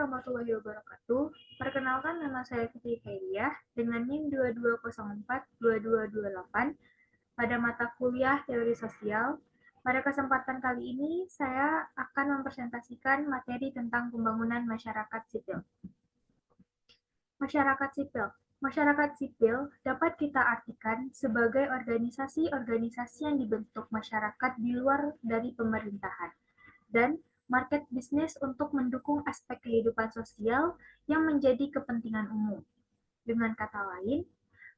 warahmatullahi wabarakatuh. Perkenalkan, nama saya Fitri Khairiyah dengan NIM 22042228 pada mata kuliah Teori Sosial. Pada kesempatan kali ini, saya akan mempresentasikan materi tentang pembangunan masyarakat sipil. Masyarakat sipil. Masyarakat sipil dapat kita artikan sebagai organisasi-organisasi yang dibentuk masyarakat di luar dari pemerintahan dan market bisnis untuk mendukung aspek kehidupan sosial yang menjadi kepentingan umum. Dengan kata lain,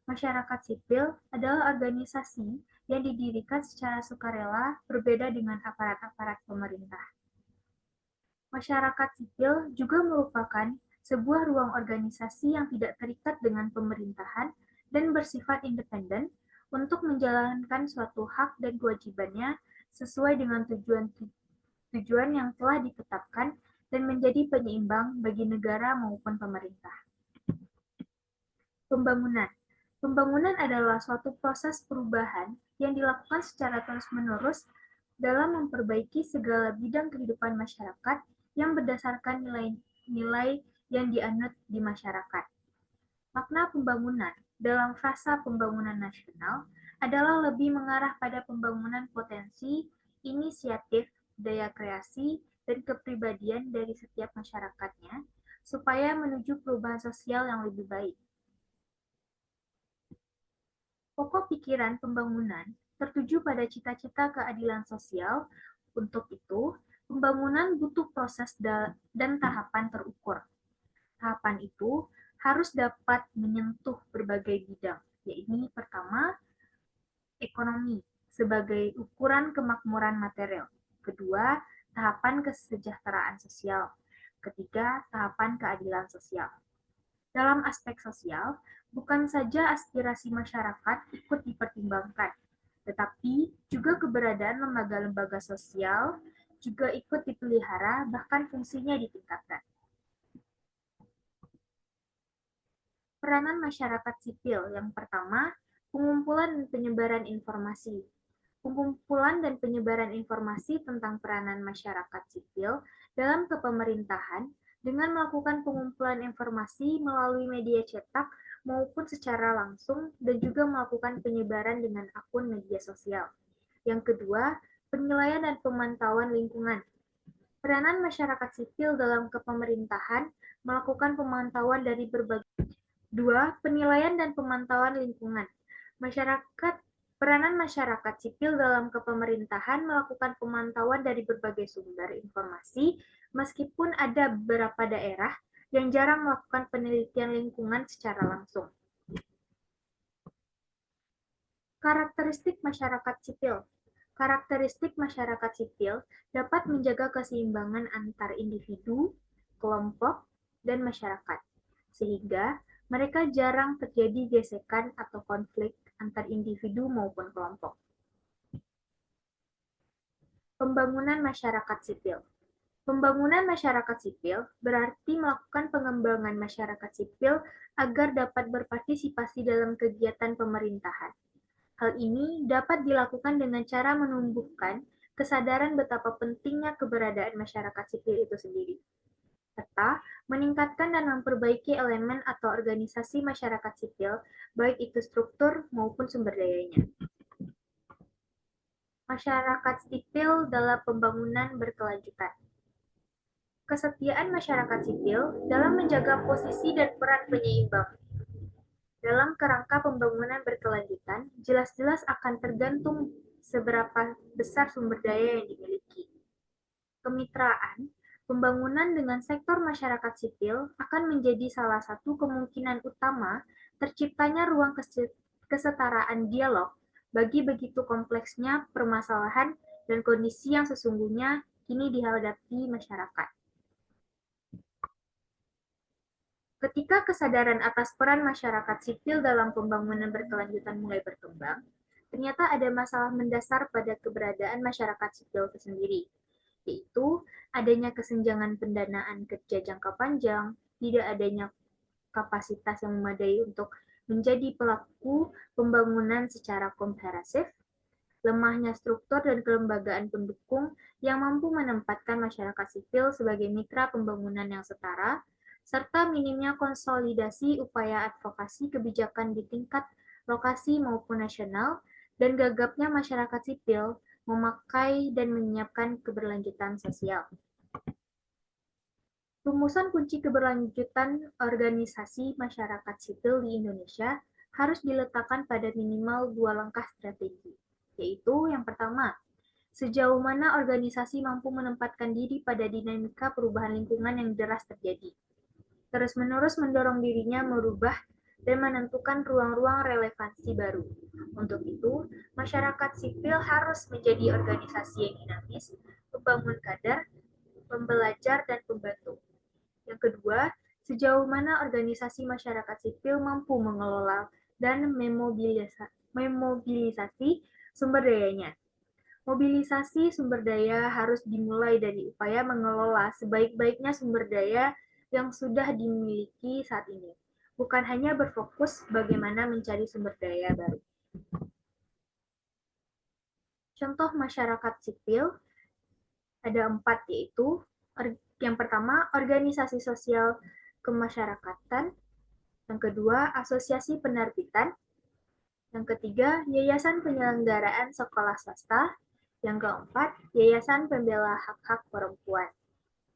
masyarakat sipil adalah organisasi yang didirikan secara sukarela berbeda dengan aparat-aparat pemerintah. Masyarakat sipil juga merupakan sebuah ruang organisasi yang tidak terikat dengan pemerintahan dan bersifat independen untuk menjalankan suatu hak dan kewajibannya sesuai dengan tujuan yang telah ditetapkan dan menjadi penyeimbang bagi negara maupun pemerintah. Pembangunan. Pembangunan adalah suatu proses perubahan yang dilakukan secara terus-menerus dalam memperbaiki segala bidang kehidupan masyarakat yang berdasarkan nilai-nilai yang dianut di masyarakat. Makna pembangunan dalam frasa pembangunan nasional adalah lebih mengarah pada pembangunan potensi, inisiatif, daya kreasi, dan kepribadian dari setiap masyarakatnya, supaya menuju perubahan sosial yang lebih baik. Pokok pikiran pembangunan tertuju pada cita-cita keadilan sosial. Untuk itu, pembangunan butuh proses dan tahapan terukur. Tahapan itu harus dapat menyentuh berbagai bidang, yaitu pertama, ekonomi sebagai ukuran kemakmuran material. Kedua, tahapan kesejahteraan sosial. Ketiga, tahapan keadilan sosial. Dalam aspek sosial, bukan saja aspirasi masyarakat ikut dipertimbangkan, tetapi juga keberadaan lembaga-lembaga sosial juga ikut dipelihara, bahkan fungsinya ditingkatkan. Peranan masyarakat sipil yang pertama, pengumpulan dan penyebaran informasi. Pengumpulan dan penyebaran informasi tentang peranan masyarakat sipil dalam kepemerintahan dengan melakukan pengumpulan informasi melalui media cetak maupun secara langsung dan juga melakukan penyebaran dengan akun media sosial. Yang kedua, penilaian dan pemantauan lingkungan. Peranan masyarakat sipil dalam kepemerintahan melakukan pemantauan dari berbagai. Dua, penilaian dan pemantauan lingkungan. Peranan masyarakat sipil dalam kepemerintahan melakukan pemantauan dari berbagai sumber informasi, meskipun ada beberapa daerah yang jarang melakukan penelitian lingkungan secara langsung. Karakteristik masyarakat sipil. Karakteristik masyarakat sipil dapat menjaga keseimbangan antar individu, kelompok, dan masyarakat, sehingga mereka jarang terjadi gesekan atau konflik antar individu maupun kelompok. Pembangunan masyarakat sipil. Pembangunan masyarakat sipil berarti melakukan pengembangan masyarakat sipil agar dapat berpartisipasi dalam kegiatan pemerintahan. Hal ini dapat dilakukan dengan cara menumbuhkan kesadaran betapa pentingnya keberadaan masyarakat sipil itu sendiri, serta meningkatkan dan memperbaiki elemen atau organisasi masyarakat sipil, baik itu struktur maupun sumber dayanya. Masyarakat sipil dalam pembangunan berkelanjutan. Kesetiaan masyarakat sipil dalam menjaga posisi dan peran penyeimbang dalam kerangka pembangunan berkelanjutan jelas-jelas akan tergantung seberapa besar sumber daya yang dimiliki. Kemitraan pembangunan dengan sektor masyarakat sipil akan menjadi salah satu kemungkinan utama terciptanya ruang kesetaraan dialog bagi begitu kompleksnya permasalahan dan kondisi yang sesungguhnya kini dihadapi masyarakat. Ketika kesadaran atas peran masyarakat sipil dalam pembangunan berkelanjutan mulai berkembang, ternyata ada masalah mendasar pada keberadaan masyarakat sipil itu sendiri, yaitu adanya kesenjangan pendanaan kerja jangka panjang, tidak adanya kapasitas yang memadai untuk menjadi pelaku pembangunan secara komprehensif, lemahnya struktur dan kelembagaan pendukung yang mampu menempatkan masyarakat sipil sebagai mitra pembangunan yang setara, serta minimnya konsolidasi upaya advokasi kebijakan di tingkat lokasi maupun nasional, dan gagapnya masyarakat sipil memakai dan menyiapkan keberlanjutan sosial. Rumusan kunci keberlanjutan organisasi masyarakat sipil di Indonesia harus diletakkan pada minimal 2 langkah strategi, yaitu yang pertama, sejauh mana organisasi mampu menempatkan diri pada dinamika perubahan lingkungan yang deras terjadi. Terus-menerus mendorong dirinya merubah dan menentukan ruang-ruang relevansi baru. Untuk itu, masyarakat sipil harus menjadi organisasi yang dinamis, membangun kader, pembelajar, dan pembantu. Yang kedua, sejauh mana organisasi masyarakat sipil mampu mengelola dan memobilisasi sumber dayanya. Mobilisasi sumber daya harus dimulai dari upaya mengelola sebaik-baiknya sumber daya yang sudah dimiliki saat ini, bukan hanya berfokus bagaimana mencari sumber daya baru. Contoh masyarakat sipil ada 4, yaitu yang pertama, organisasi sosial kemasyarakatan, yang kedua, asosiasi penerbitan, yang ketiga, yayasan penyelenggaraan sekolah swasta, yang keempat, yayasan pembela hak-hak perempuan.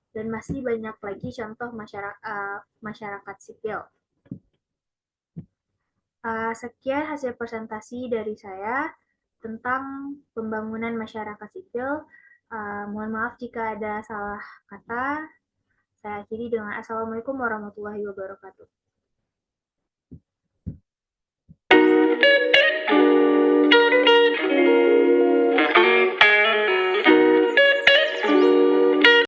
Dan masih banyak lagi contoh masyarakat sipil. Sekian hasil presentasi dari saya tentang pembangunan masyarakat sipil. Mohon maaf jika ada salah kata. Saya akhiri dengan Assalamualaikum warahmatullahi wabarakatuh.